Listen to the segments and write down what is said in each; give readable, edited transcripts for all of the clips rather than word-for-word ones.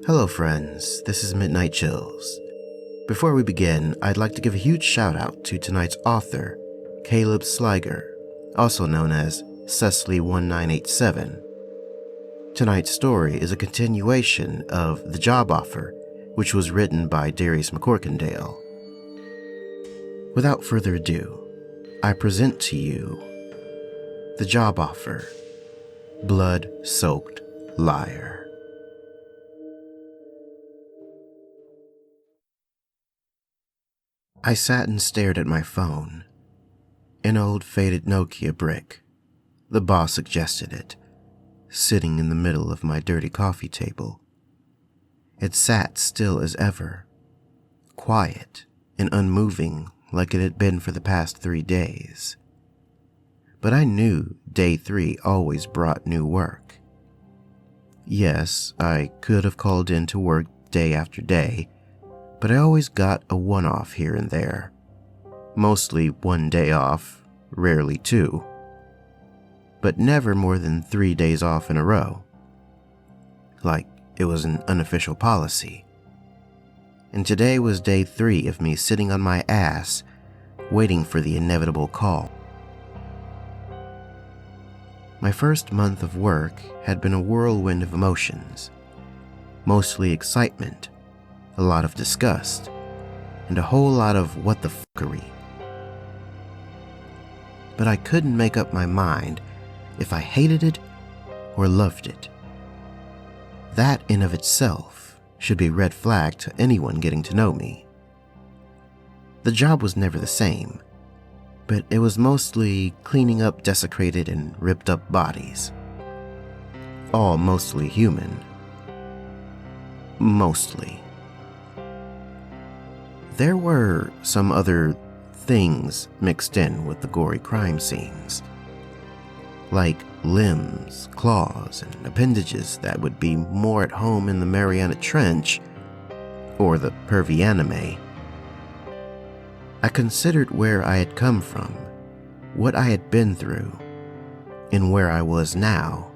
Hello friends, this is Midnight Chills. Before we begin, I'd like to give a huge shout out to tonight's author, Caleb Sliger, also known as Cecily1987. Tonight's story is a continuation of The Job Offer, which was written by Darius McCorkindale. Without further ado, I present to you The Job Offer, Blood-Soaked Liar. I sat and stared at my phone. An old faded Nokia brick. The boss suggested it, sitting in the middle of my dirty coffee table. It sat still as ever, quiet and unmoving like it had been for the past 3 days. But I knew day 3 always brought new work. Yes, I could have called in to work day after day, but I always got a one-off here and there. Mostly 1 day off, rarely 2. But never more than 3 days off in a row. Like it was an unofficial policy. And today was day 3 of me sitting on my ass, waiting for the inevitable call. My first month of work had been a whirlwind of emotions. Mostly excitement, a lot of disgust, and a whole lot of what the fuckery. But I couldn't make up my mind if I hated it or loved it. That in of itself should be red flag to anyone getting to know me. The job was never the same, but it was mostly cleaning up desecrated and ripped up bodies. All mostly human. Mostly. There were some other things mixed in with the gory crime scenes, like limbs, claws, and appendages that would be more at home in the Mariana Trench or the pervy anime. I considered where I had come from, what I had been through, and where I was now.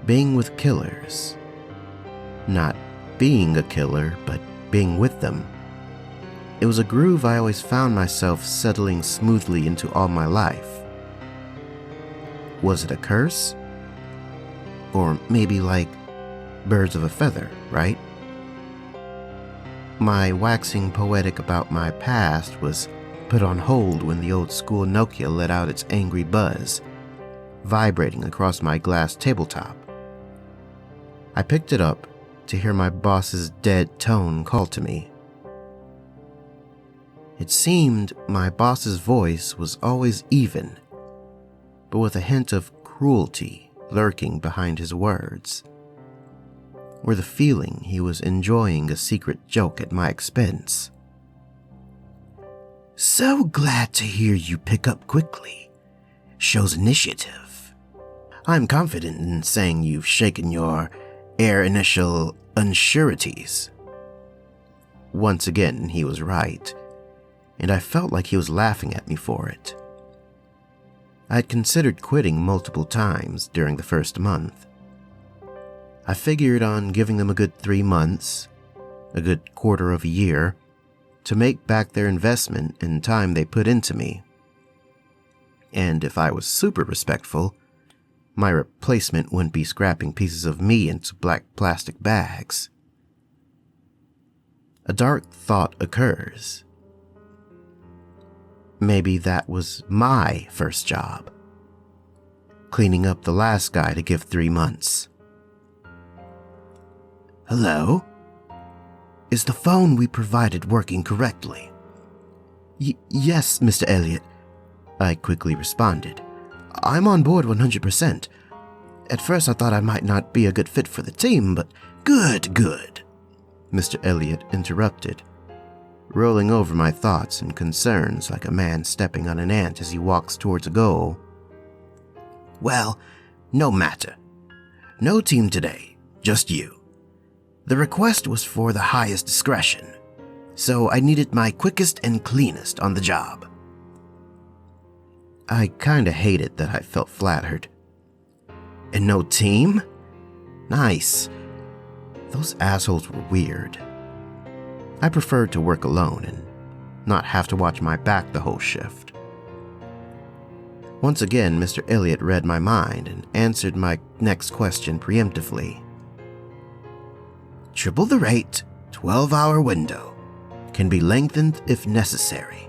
Being with killers. Not being a killer, but being with them. It was a groove I always found myself settling smoothly into all my life. Was it a curse? Or maybe like birds of a feather, right? My waxing poetic about my past was put on hold when the old school Nokia let out its angry buzz, vibrating across my glass tabletop. I picked it up to hear my boss's dead tone call to me. It seemed my boss's voice was always even, but with a hint of cruelty lurking behind his words, or the feeling he was enjoying a secret joke at my expense. "So glad to hear you pick up quickly. Shows initiative. I'm confident in saying you've shaken your initial unsureties." Once again, he was right, and I felt like he was laughing at me for it. I had considered quitting multiple times during the first month. I figured on giving them a good 3 months, a good quarter of a year, to make back their investment and time they put into me. And if I was super respectful, my replacement wouldn't be scrapping pieces of me into black plastic bags. A dark thought occurs. Maybe that was my first job. Cleaning up the last guy to give 3 months. "Hello? Is the phone we provided working correctly?" Yes, Mr. Elliot," I quickly responded. "I'm on board 100%. At first I thought I might not be a good fit for the team, but..." Good, Mr. Elliot interrupted, rolling over my thoughts and concerns like a man stepping on an ant as he walks towards a goal. "Well, no matter. No team today, just you. The request was for the highest discretion, so I needed my quickest and cleanest on the job." I kinda hated that I felt flattered. "And no team? Nice. Those assholes were weird. I preferred to work alone and not have to watch my back the whole shift. Once again, Mr. Elliot read my mind and answered my next question preemptively. Triple the rate, 12-hour window. Can be lengthened if necessary.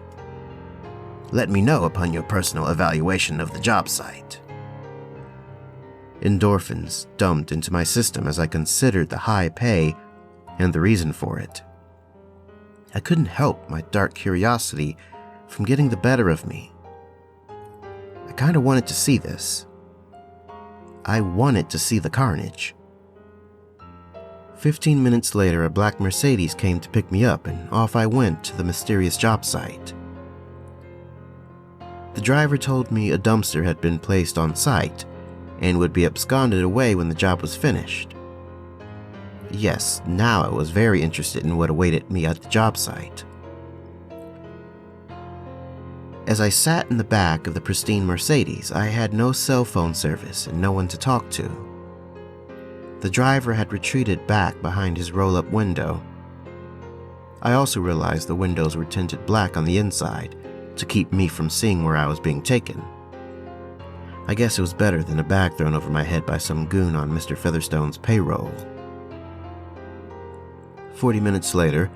Let me know upon your personal evaluation of the job site. Endorphins dumped into my system as I considered the high pay and the reason for it. I couldn't help my dark curiosity from getting the better of me. I kind of wanted to see this. I wanted to see the carnage. 15 minutes later, a black Mercedes came to pick me up, and off I went to the mysterious job site. The driver told me a dumpster had been placed on site and would be absconded away when the job was finished. Yes, now I was very interested in what awaited me at the job site. As I sat in the back of the pristine Mercedes, I had no cell phone service and no one to talk to. The driver had retreated back behind his roll-up window. I also realized the windows were tinted black on the inside to keep me from seeing where I was being taken. I guess it was better than a bag thrown over my head by some goon on Mr. Featherstone's payroll. 40 minutes later,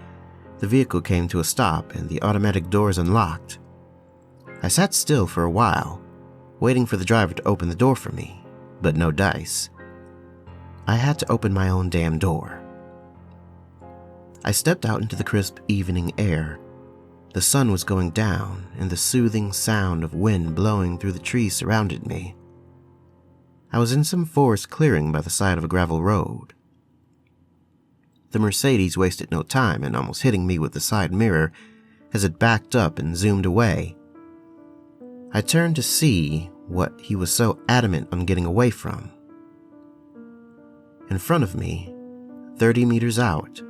the vehicle came to a stop and the automatic doors unlocked. I sat still for a while, waiting for the driver to open the door for me, but no dice. I had to open my own damn door. I stepped out into the crisp evening air. The sun was going down, and the soothing sound of wind blowing through the trees surrounded me. I was in some forest clearing by the side of a gravel road. The Mercedes wasted no time in almost hitting me with the side mirror as it backed up and zoomed away. I turned to see what he was so adamant on getting away from. In front of me, 30 meters out,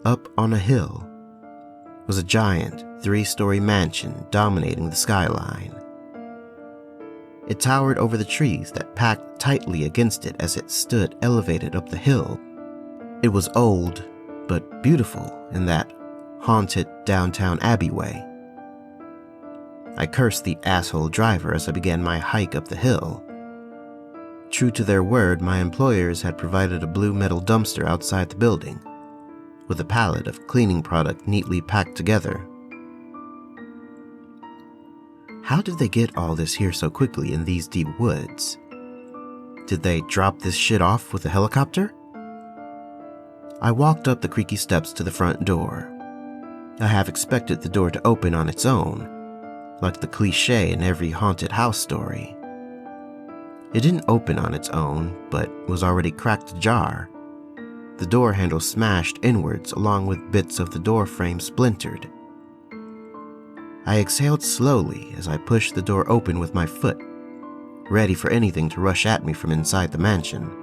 up on a hill, was a giant 3-story mansion dominating the skyline. It towered over the trees that packed tightly against it as it stood elevated up the hill. It was old, but beautiful in that haunted downtown Abbey way. I cursed the asshole driver as I began my hike up the hill. True to their word, my employers had provided a blue metal dumpster outside the building, with a pallet of cleaning product neatly packed together. How did they get all this here so quickly in these deep woods? Did they drop this shit off with a helicopter? I walked up the creaky steps to the front door. I half expected the door to open on its own, like the cliché in every haunted house story. It didn't open on its own, but was already cracked ajar. The door handle smashed inwards along with bits of the door frame splintered. I exhaled slowly as I pushed the door open with my foot, ready for anything to rush at me from inside the mansion.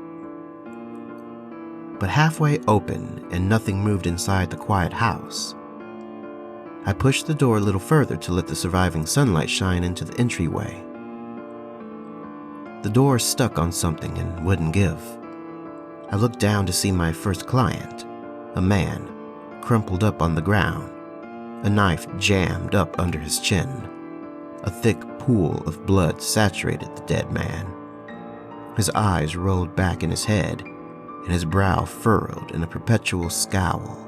But halfway open and nothing moved inside the quiet house. I pushed the door a little further to let the surviving sunlight shine into the entryway. The door stuck on something and wouldn't give. I looked down to see my first client, a man, crumpled up on the ground, a knife jammed up under his chin. A thick pool of blood saturated the dead man. His eyes rolled back in his head, and his brow furrowed in a perpetual scowl.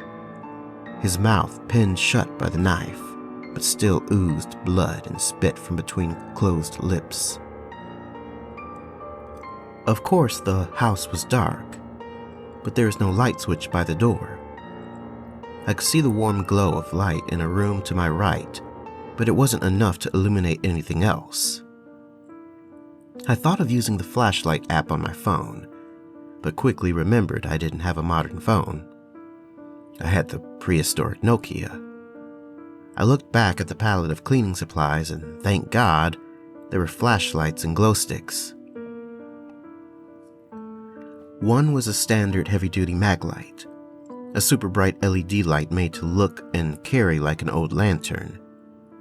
His mouth pinned shut by the knife, but still oozed blood and spit from between closed lips. Of course, the house was dark, but there was no light switch by the door. I could see the warm glow of light in a room to my right, but it wasn't enough to illuminate anything else. I thought of using the flashlight app on my phone, but quickly remembered I didn't have a modern phone. I had the prehistoric Nokia. I looked back at the pallet of cleaning supplies, and thank God, there were flashlights and glow sticks. One was a standard heavy-duty mag light, a super bright LED light made to look and carry like an old lantern,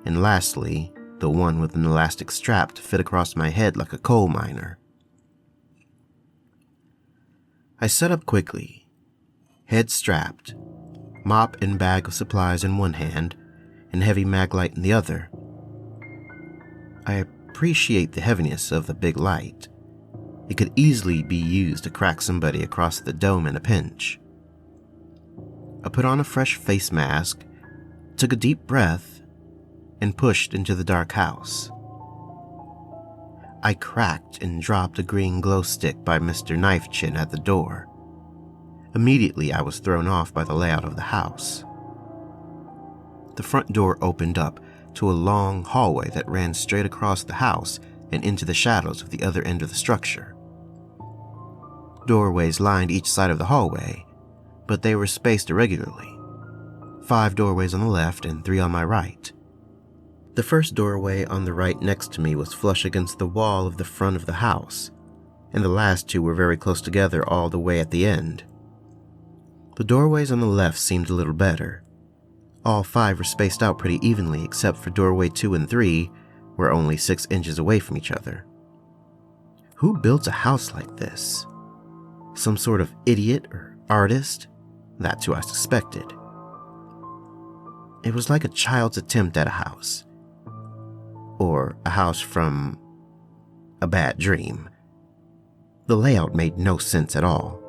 and lastly, the one with an elastic strap to fit across my head like a coal miner. I set up quickly, head strapped, mop and bag of supplies in one hand, and heavy mag light in the other. I appreciate the heaviness of the big light. It could easily be used to crack somebody across the dome in a pinch. I put on a fresh face mask, took a deep breath, and pushed into the dark house. I cracked and dropped a green glow stick by Mr. Knife Chin at the door. Immediately, I was thrown off by the layout of the house. The front door opened up to a long hallway that ran straight across the house and into the shadows of the other end of the structure. Doorways lined each side of the hallway, but they were spaced irregularly. 5 doorways on the left and 3 on my right. The first doorway on the right next to me was flush against the wall of the front of the house, and the last 2 were very close together all the way at the end. The doorways on the left seemed a little better. All 5 were spaced out pretty evenly except for doorway 2 and 3 were only 6 inches away from each other. Who builds a house like this? Some sort of idiot or artist? That's who I suspected. It was like a child's attempt at a house. Or a house from a bad dream. The layout made no sense at all.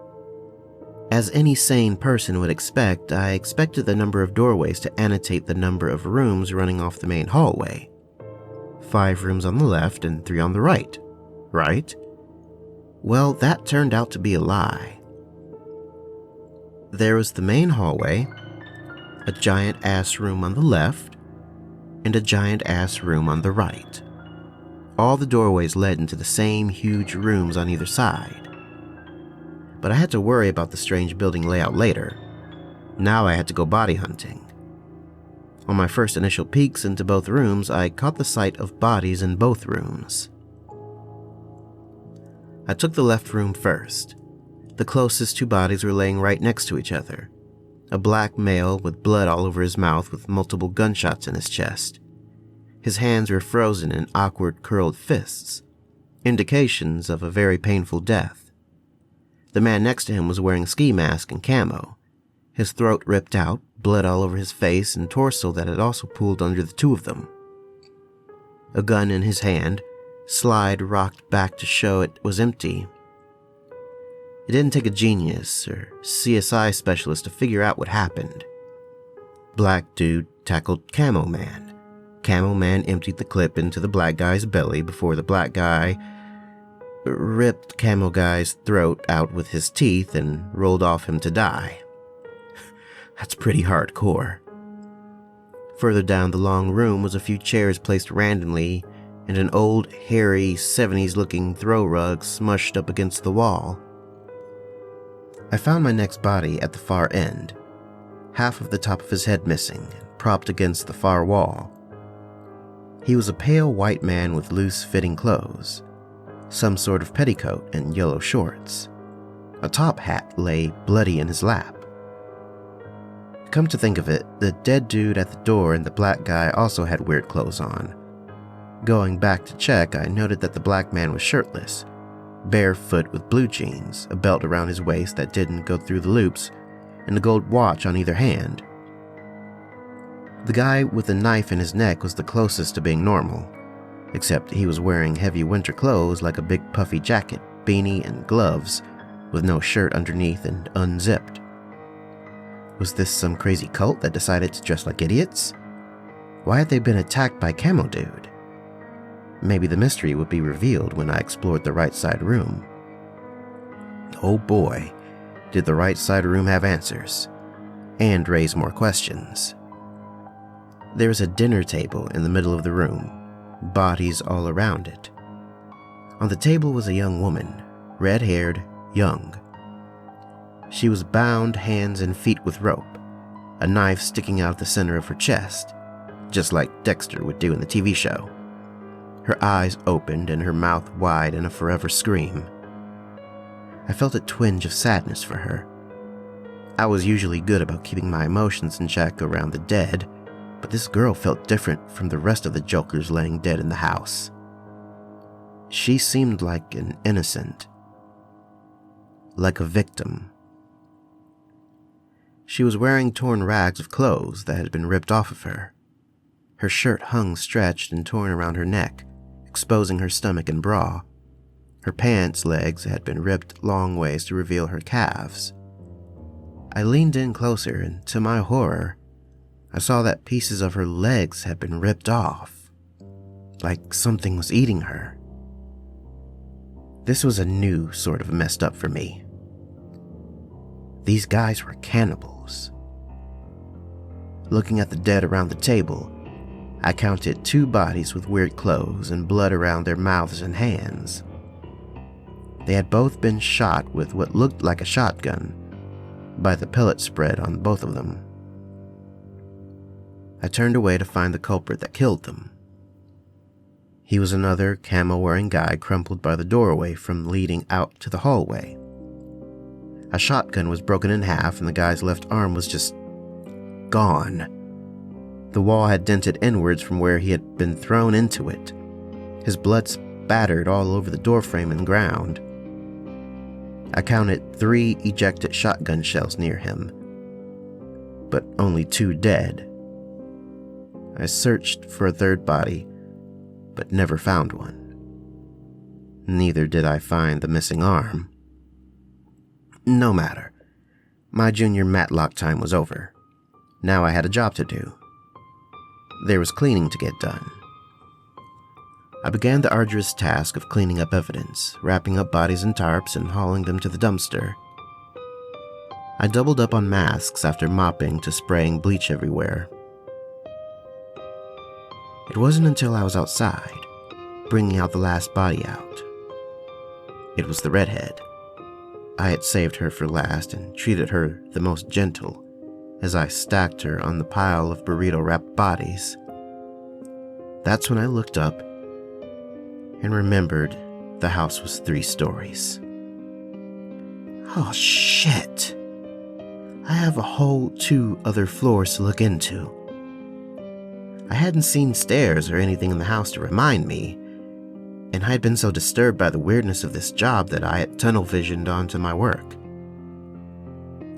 As any sane person would expect, I expected the number of doorways to annotate the number of rooms running off the main hallway. 5 rooms on the left and 3 on the right, right? Well, that turned out to be a lie. There was the main hallway, a giant-ass room on the left, and a giant-ass room on the right. All the doorways led into the same huge rooms on either side. But I had to worry about the strange building layout later. Now I had to go body hunting. On my first initial peeks into both rooms, I caught the sight of bodies in both rooms. I took the left room first. The closest 2 bodies were laying right next to each other. A black male with blood all over his mouth with multiple gunshots in his chest. His hands were frozen in awkward curled fists, indications of a very painful death. The man next to him was wearing a ski mask and camo, his throat ripped out, blood all over his face and torso that had also pooled under the 2 of them. A gun in his hand, slide rocked back to show it was empty. It didn't take a genius or CSI specialist to figure out what happened. Black dude tackled Camo Man. Camo Man emptied the clip into the black guy's belly before the black guy ripped Camo Guy's throat out with his teeth and rolled off him to die. That's pretty hardcore. Further down the long room was a few chairs placed randomly and an old, hairy, 70s-looking throw rug smushed up against the wall. I found my next body at the far end, half of the top of his head missing, propped against the far wall. He was a pale white man with loose-fitting clothes, some sort of petticoat and yellow shorts. A top hat lay bloody in his lap. Come to think of it, the dead dude at the door and the black guy also had weird clothes on. Going back to check, I noted that the black man was shirtless, barefoot with blue jeans, a belt around his waist that didn't go through the loops, and a gold watch on either hand. The guy with a knife in his neck was the closest to being normal, except he was wearing heavy winter clothes like a big puffy jacket, beanie, and gloves, with no shirt underneath and unzipped. Was this some crazy cult that decided to dress like idiots? Why had they been attacked by Camo Dude? Maybe the mystery would be revealed when I explored the right side room. Oh boy, did the right side room have answers, and raise more questions. There was a dinner table in the middle of the room, bodies all around it. On the table was a young woman, red-haired, young. She was bound hands and feet with rope, a knife sticking out the center of her chest, just like Dexter would do in the TV show. Her eyes opened and her mouth wide in a forever scream. I felt a twinge of sadness for her. I was usually good about keeping my emotions in check around the dead, but this girl felt different from the rest of the jokers laying dead in the house. She seemed like an innocent, like a victim. She was wearing torn rags of clothes that had been ripped off of her. Her shirt hung stretched and torn around her neck, exposing her stomach and bra. Her pants legs had been ripped long ways to reveal her calves. I leaned in closer, and to my horror, I saw that pieces of her legs had been ripped off, like something was eating her. This was a new sort of messed up for me. These guys were cannibals. Looking at the dead around the table, I counted 2 bodies with weird clothes and blood around their mouths and hands. They had both been shot with what looked like a shotgun by the pellet spread on both of them. I turned away to find the culprit that killed them. He was another camo-wearing guy crumpled by the doorway from leading out to the hallway. A shotgun was broken in half and the guy's left arm was just gone. The wall had dented inwards from where he had been thrown into it. His blood spattered all over the doorframe and ground. I counted 3 ejected shotgun shells near him, but only 2 dead. I searched for a third body, but never found one. Neither did I find the missing arm. No matter. My junior Matlock time was over. Now I had a job to do. There was cleaning to get done. I began the arduous task of cleaning up evidence, wrapping up bodies in tarps and hauling them to the dumpster. I doubled up on masks after mopping to spraying bleach everywhere. It wasn't until I was outside, bringing out the last body out. It was the redhead. I had saved her for last and treated her the most gentle as I stacked her on the pile of burrito-wrapped bodies. That's when I looked up and remembered the house was 3 stories. Oh shit! I have a whole 2 other floors to look into. I hadn't seen stairs or anything in the house to remind me, and I had been so disturbed by the weirdness of this job that I had tunnel visioned onto my work.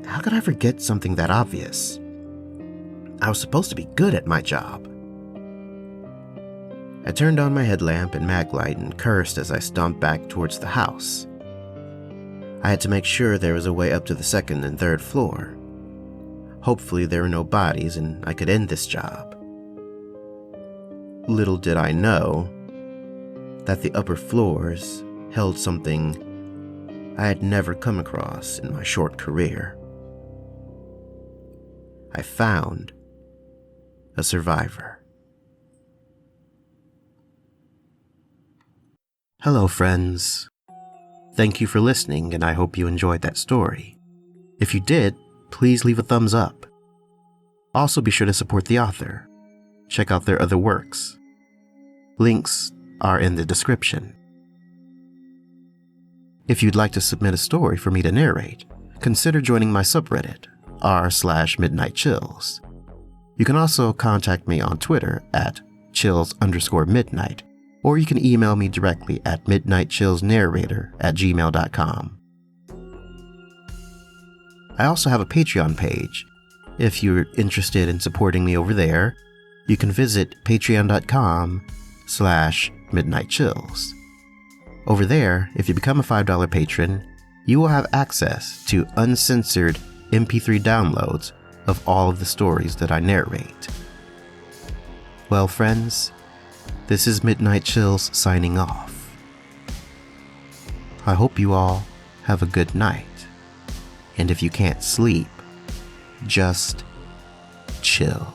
How could I forget something that obvious? I was supposed to be good at my job. I turned on my headlamp and mag light and cursed as I stomped back towards the house. I had to make sure there was a way up to the 2nd and 3rd floor. Hopefully there were no bodies and I could end this job. Little did I know that the upper floors held something I had never come across in my short career. I found a survivor. Hello, friends. Thank you for listening, and I hope you enjoyed that story. If you did, please leave a thumbs up. Also, be sure to support the author. Check out their other works. Links are in the description. If you'd like to submit a story for me to narrate, consider joining my subreddit, r/midnightchills. You can also contact me on Twitter at chills_midnight, or you can email me directly at midnightchillsnarrator@gmail.com. I also have a Patreon page. If you're interested in supporting me over there, you can visit patreon.com/midnightchills. Over there, if you become a $5 patron, you will have access to uncensored MP3 downloads of all of the stories that I narrate. Well, friends, this is Midnight Chills signing off. I hope you all have a good night. And if you can't sleep, just chill.